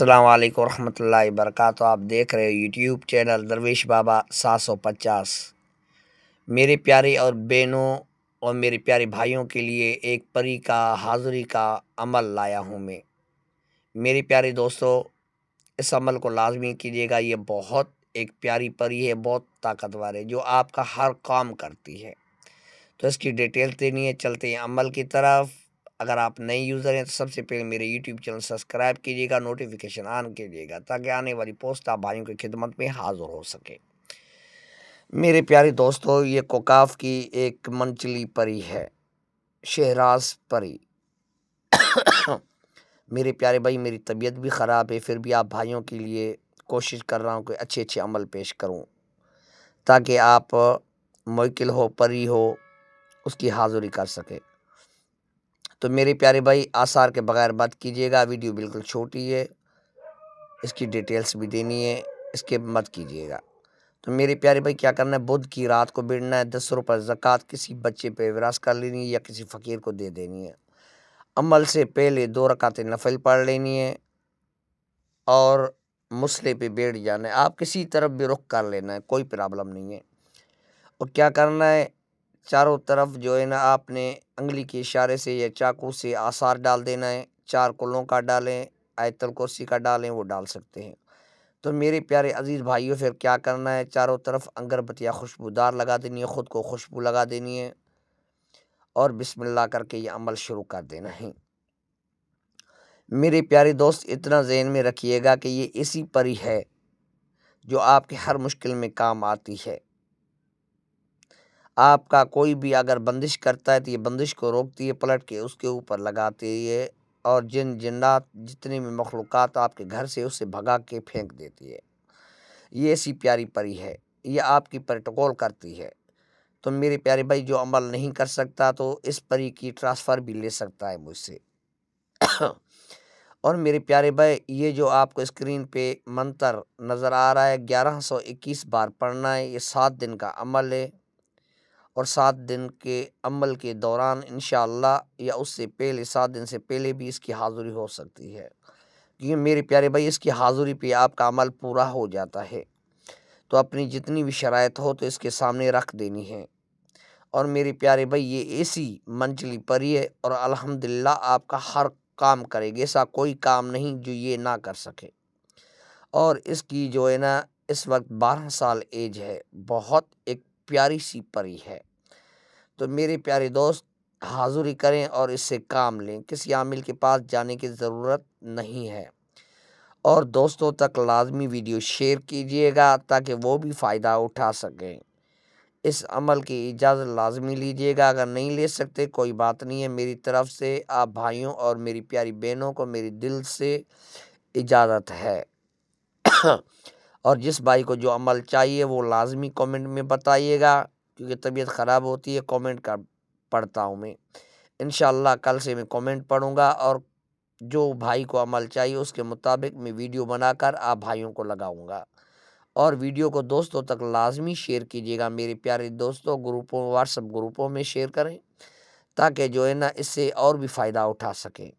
السلام علیکم ورحمۃ اللہ وبرکاتہ۔ آپ دیکھ رہے ہو یوٹیوب چینل درویش بابا 750۔ میرے پیارے اور بہنوں اور میرے پیارے بھائیوں کے لیے ایک پری کا حاضری کا عمل لایا ہوں میں۔ میرے پیارے دوستو، اس عمل کو لازمی کیجیے گا۔ یہ بہت ایک پیاری پری ہے، بہت طاقتور ہے، جو آپ کا ہر کام کرتی ہے۔ تو اس کی ڈیٹیل دینی ہے، چلتے ہیں عمل کی طرف۔ اگر آپ نئے یوزر ہیں تو سب سے پہلے میرے یوٹیوب چینل سبسکرائب کیجیے گا، نوٹیفیکیشن آن کیجیے گا، تاکہ آنے والی پوسٹ آپ بھائیوں کی خدمت میں حاضر ہو سکے۔ میرے پیارے دوستو، یہ کوکاف کی ایک منچلی پری ہے، شہراز پری۔ میرے پیارے بھائی، میری طبیعت بھی خراب ہے، پھر بھی آپ بھائیوں کے لیے کوشش کر رہا ہوں کہ اچھے عمل پیش کروں، تاکہ آپ موکل ہو، پری ہو، اس کی حاضری کر سکے۔ تو میرے پیارے بھائی، آثار کے بغیر مت کیجیے گا، ویڈیو بالکل چھوٹی ہے، اس کی ڈیٹیلز بھی دینی ہے، اس کے مت کیجیے گا۔ تو میرے پیارے بھائی، کیا کرنا ہے، بدھ کی رات کو بڑھنا ہے، 10 روپے زکوٰۃ کسی بچے پہ وراث کر لینی ہے یا کسی فقیر کو دے دینی ہے۔ عمل سے پہلے 2 رکعت نفل پڑھ لینی ہے اور مصلے پہ بیٹھ جانا ہے۔ آپ کسی طرف بھی رخ کر لینا ہے، کوئی پرابلم نہیں ہے۔ اور کیا کرنا ہے، چاروں طرف جو ہے نا، آپ نے انگلی کے اشارے سے یا چاقو سے آثار ڈال دینا ہے۔ 4 کلوں کا ڈالیں، آیت الکرسی کا ڈالیں، وہ ڈال سکتے ہیں۔ تو میرے پیارے عزیز بھائیوں، پھر کیا کرنا ہے، چاروں طرف اگربتیاں خوشبودار لگا دینی ہے، خود کو خوشبو لگا دینی ہے، اور بسم اللہ کر کے یہ عمل شروع کر دینا ہے۔ میرے پیارے دوست، اتنا ذہن میں رکھیے گا کہ یہ ایسی پری ہے جو آپ کے ہر مشکل میں کام آتی ہے۔ آپ کا کوئی بھی اگر بندش کرتا ہے تو یہ بندش کو روکتی ہے، پلٹ کے اس کے اوپر لگاتی ہے، اور جنات جتنے بھی مخلوقات آپ کے گھر سے اسے بھگا کے پھینک دیتی ہے۔ یہ ایسی پیاری پری ہے، یہ آپ کی پروٹوکول کرتی ہے۔ تو میرے پیارے بھائی، جو عمل نہیں کر سکتا تو اس پری کی ٹرانسفر بھی لے سکتا ہے مجھ سے۔ اور میرے پیارے بھائی، یہ جو آپ کو اسکرین پہ منتر نظر آ رہا ہے، 1121 بار پڑھنا ہے۔ یہ 7 دن کا عمل ہے، اور 7 دن کے عمل کے دوران انشاءاللہ یا اس سے پہلے 7 دن سے پہلے بھی اس کی حاضری ہو سکتی ہے، کیونکہ میرے پیارے بھائی، اس کی حاضری پہ آپ کا عمل پورا ہو جاتا ہے۔ تو اپنی جتنی بھی شرائط ہو تو اس کے سامنے رکھ دینی ہے۔ اور میرے پیارے بھائی، یہ ایسی منچلی پری ہے، اور الحمدللہ آپ کا ہر کام کرے گی، ایسا کوئی کام نہیں جو یہ نہ کر سکے۔ اور اس کی جو ہے نا، اس وقت 12 سال ایج ہے، بہت ایک پیاری سی پری ہے۔ تو میرے پیارے دوست، حاضری کریں اور اس سے کام لیں، کسی عامل کے پاس جانے کی ضرورت نہیں ہے۔ اور دوستوں تک لازمی ویڈیو شیئر کیجیے گا تاکہ وہ بھی فائدہ اٹھا سکیں۔ اس عمل کی اجازت لازمی لیجیے گا، اگر نہیں لے سکتے کوئی بات نہیں ہے، میری طرف سے آپ بھائیوں اور میری پیاری بہنوں کو میری دل سے اجازت ہے۔ اور جس بھائی کو جو عمل چاہیے وہ لازمی کامنٹ میں بتائیے گا، کیونکہ طبیعت خراب ہوتی ہے، کامنٹ کا پڑھتا ہوں میں۔ انشاءاللہ کل سے میں کامنٹ پڑھوں گا، اور جو بھائی کو عمل چاہیے اس کے مطابق میں ویڈیو بنا کر آپ بھائیوں کو لگاؤں گا۔ اور ویڈیو کو دوستوں تک لازمی شیئر کیجیے گا، میرے پیارے دوستوں، گروپوں، واٹس ایپ گروپوں میں شیئر کریں، تاکہ جو ہے نا، اس سے اور بھی فائدہ اٹھا سکیں۔